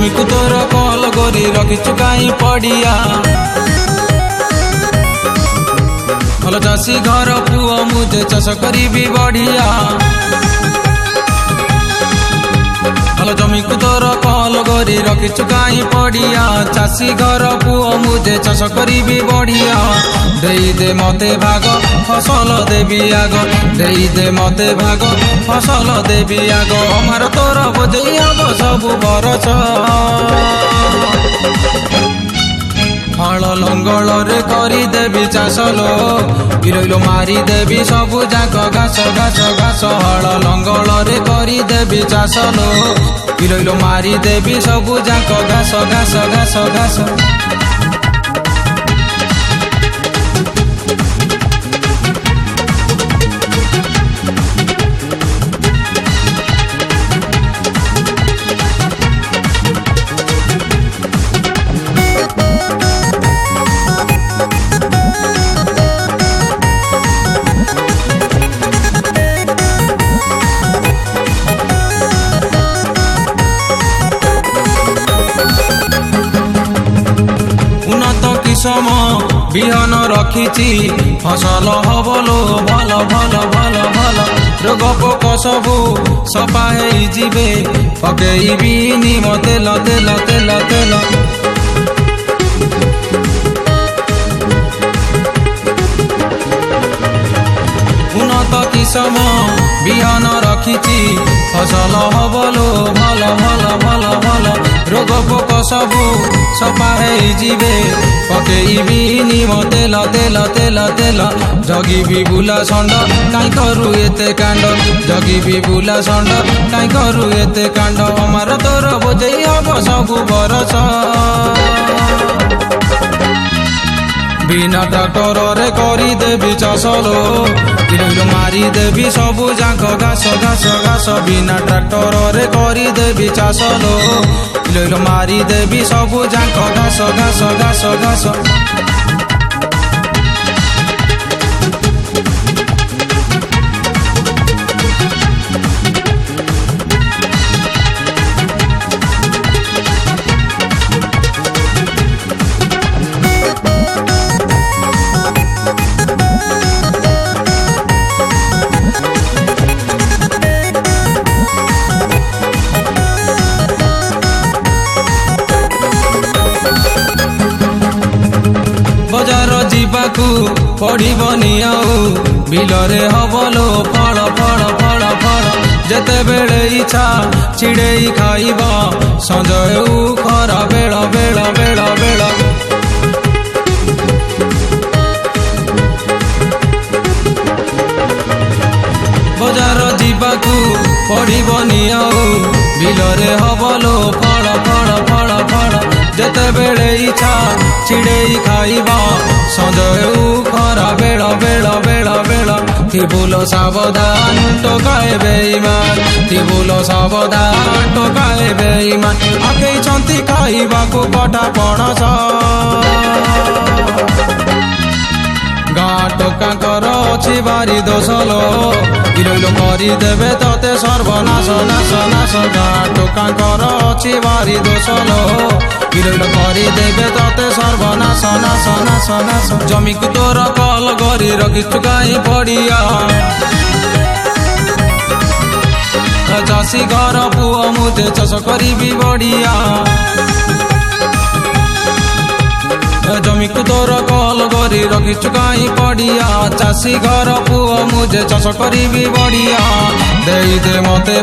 ଜମିକୁ ତୋର କଲ କରି ରଖିଛୁ କାହିଁ ପଡ଼ିଆ। ଭଲ ଚାଷୀ ଘର ପୁଅ ମୁଁ ଯେ ଚାଷ କରିବି ବଢ଼ିଆ। ଭଲ ଜମିକୁ ତୋର କଲ କରି ରଖିଛୁ କାହିଁ ପଡ଼ିଆ। ଚାଷୀ ଘର ପୁଅ ମୁଁ ଯେ ଚାଷ କରିବି ବଢ଼ିଆ। ଦେଇଦେ ମତେ ଭାଗ ଫସଲ ଦେବି ଆଗ। ଦେଇଦେ ମତେ ଭାଗ ଫସଲ ଦେବି ଆଗ। ଆମର ତୋର ବୋଝେଇ ହବ ସବୁ ବରଷ। ହଳ ଲଙ୍ଗଳରେ କରିଦେବି ଚାଷ ଲୋ। ବିରଇଲୋ ମାରିଦେବି ସବୁ ଯାକ ଘାସ ଘାସ ଘାସ। ହଳ ଲଙ୍ଗଳରେ କରିଦେବି ଚାଷ ଲୋ। ବିରଇଲୋ ମାରିଦେବି ସବୁ ଯାକ ଘାସ ଘାସ ଘାସ ଘାସ। ସମ ବିହନ ରଖିଛି ଫସଲ ହବଲୋ ଭଲ ଭଲ ଭଲ ଭଲ। ରୋଗ ପୋକ ସବୁ ସଫା ହେଇଯିବେ ପକେଇବିନି ମ ତେଲ ତେଲ ତେଲ ତେଲ। ଉନ୍ନତ କିସମ ବିହନ ରଖିଛି ଫସଲ ହବଲୋ ଭଲ ଭଲ ଭଲ ଭଲ। ରୋଗ ପୋକ ସବୁ ସଫା ହେଇଯିବେ ପକେଇବିନି ମ ତେଲ ତେଲ ତେଲ ତେଲ। ଜଗିବି ବୁଲା ଷଣ୍ଢ କାଇଁ କରୁ ଏତେ କାଣ୍ଡ। ଜଗିବି ବୁଲା ଷଣ୍ଢ କାଇଁ କରୁ ଏତେ କାଣ୍ଡ। ଆମର ତୋର ବୋଝେଇ ହବ ସବୁ ବରଷ। ବିନା ଟ୍ରାକ୍ଟରରେ କରିଦେବି ଚାଷ ଲୋ। ବିରଇଲୋ ମାରିଦେବି ସବୁ ଯାକ ଘାସ ଘାସ ଘାସ। ବିନା ଟ୍ରାକ୍ଟରରେ କରିଦେବି ଚାଷ ଲୋ। ବିରଇଲୋ ମାରିଦେବି ସବୁ ଯାକ ଘାସ ଘାସ ଘାସ ଘାସ। ବଜାର ଯିବାକୁ ପଡ଼ିବନି ଆଉ ବିଲରେ ହବଲୋ ଫଳ ଫଳ ଫଳ ଫଳ। ଯେତେବେଳେ ଇଚ୍ଛା ଛିଡ଼େଇ ଖାଇବ ସଞ୍ଜ ହେଉ ଖରା ବେଳ ବେଳ ବେଳ ବେଳ। ବଜାର ଯିବାକୁ ପଡ଼ିବନି ଆଉ ବିଲରେ ହବଲୋ ଫଳ ଫଳ ଫଳ ଫଳ। ଯେତେବେଳେ ଇଚ୍ଛା ଛିଡ଼େଇ ଖାଇବ ସଞ୍ଜ ହେଉ ଖରା ବେଳ ବେଳ ବେଳ ବେଳ। ଥିବୁଲୋ ସାବଧାନ ଟୋକାଏ ବେଇମାନ। ଥିବୁଲୋ ସାବଧାନ ଟୋକାଏ ବେଇମାନ। ଆଖେଇଛନ୍ତି ଖାଇବାକୁ କଟା ପଣସ। ଗାଁ ଟୋକାଙ୍କର ଅଛି ଭାରି ଦୋଷ ଲୋ। ବିରଇଲୋ କରିଦେବେ ତତେ ସର୍ବନାଶ ନାଶ ନାଶ। ଗାଁ ଟୋକାଙ୍କର ଅଛି ଭାରି ଦୋଷ ଲୋ। ବିରଇଲୋ କରିଦେବେ ତତେ ସର୍ବନାଶ ନାଶ ନାଶ ନାଶ। ଜମିକୁ ତୋର କଲ କରି ରଖିଛୁ କାହିଁ ପଡ଼ିଆ। ଚାଷୀ ଘର ପୁଅ ମୁଁ ଯେ ଚାଷ କରିବି ବଢ଼ିଆ। ଜମିକୁ ତୋର କଲ କରି ରଖିଛୁ କାହିଁ ପଡ଼ିଆ। ଚାଷୀ ଘର ପୁଅ ମୁଁ ଯେ ଚାଷ କରିବି ବଢ଼ିଆ। ଦେଇଦେ ମତେ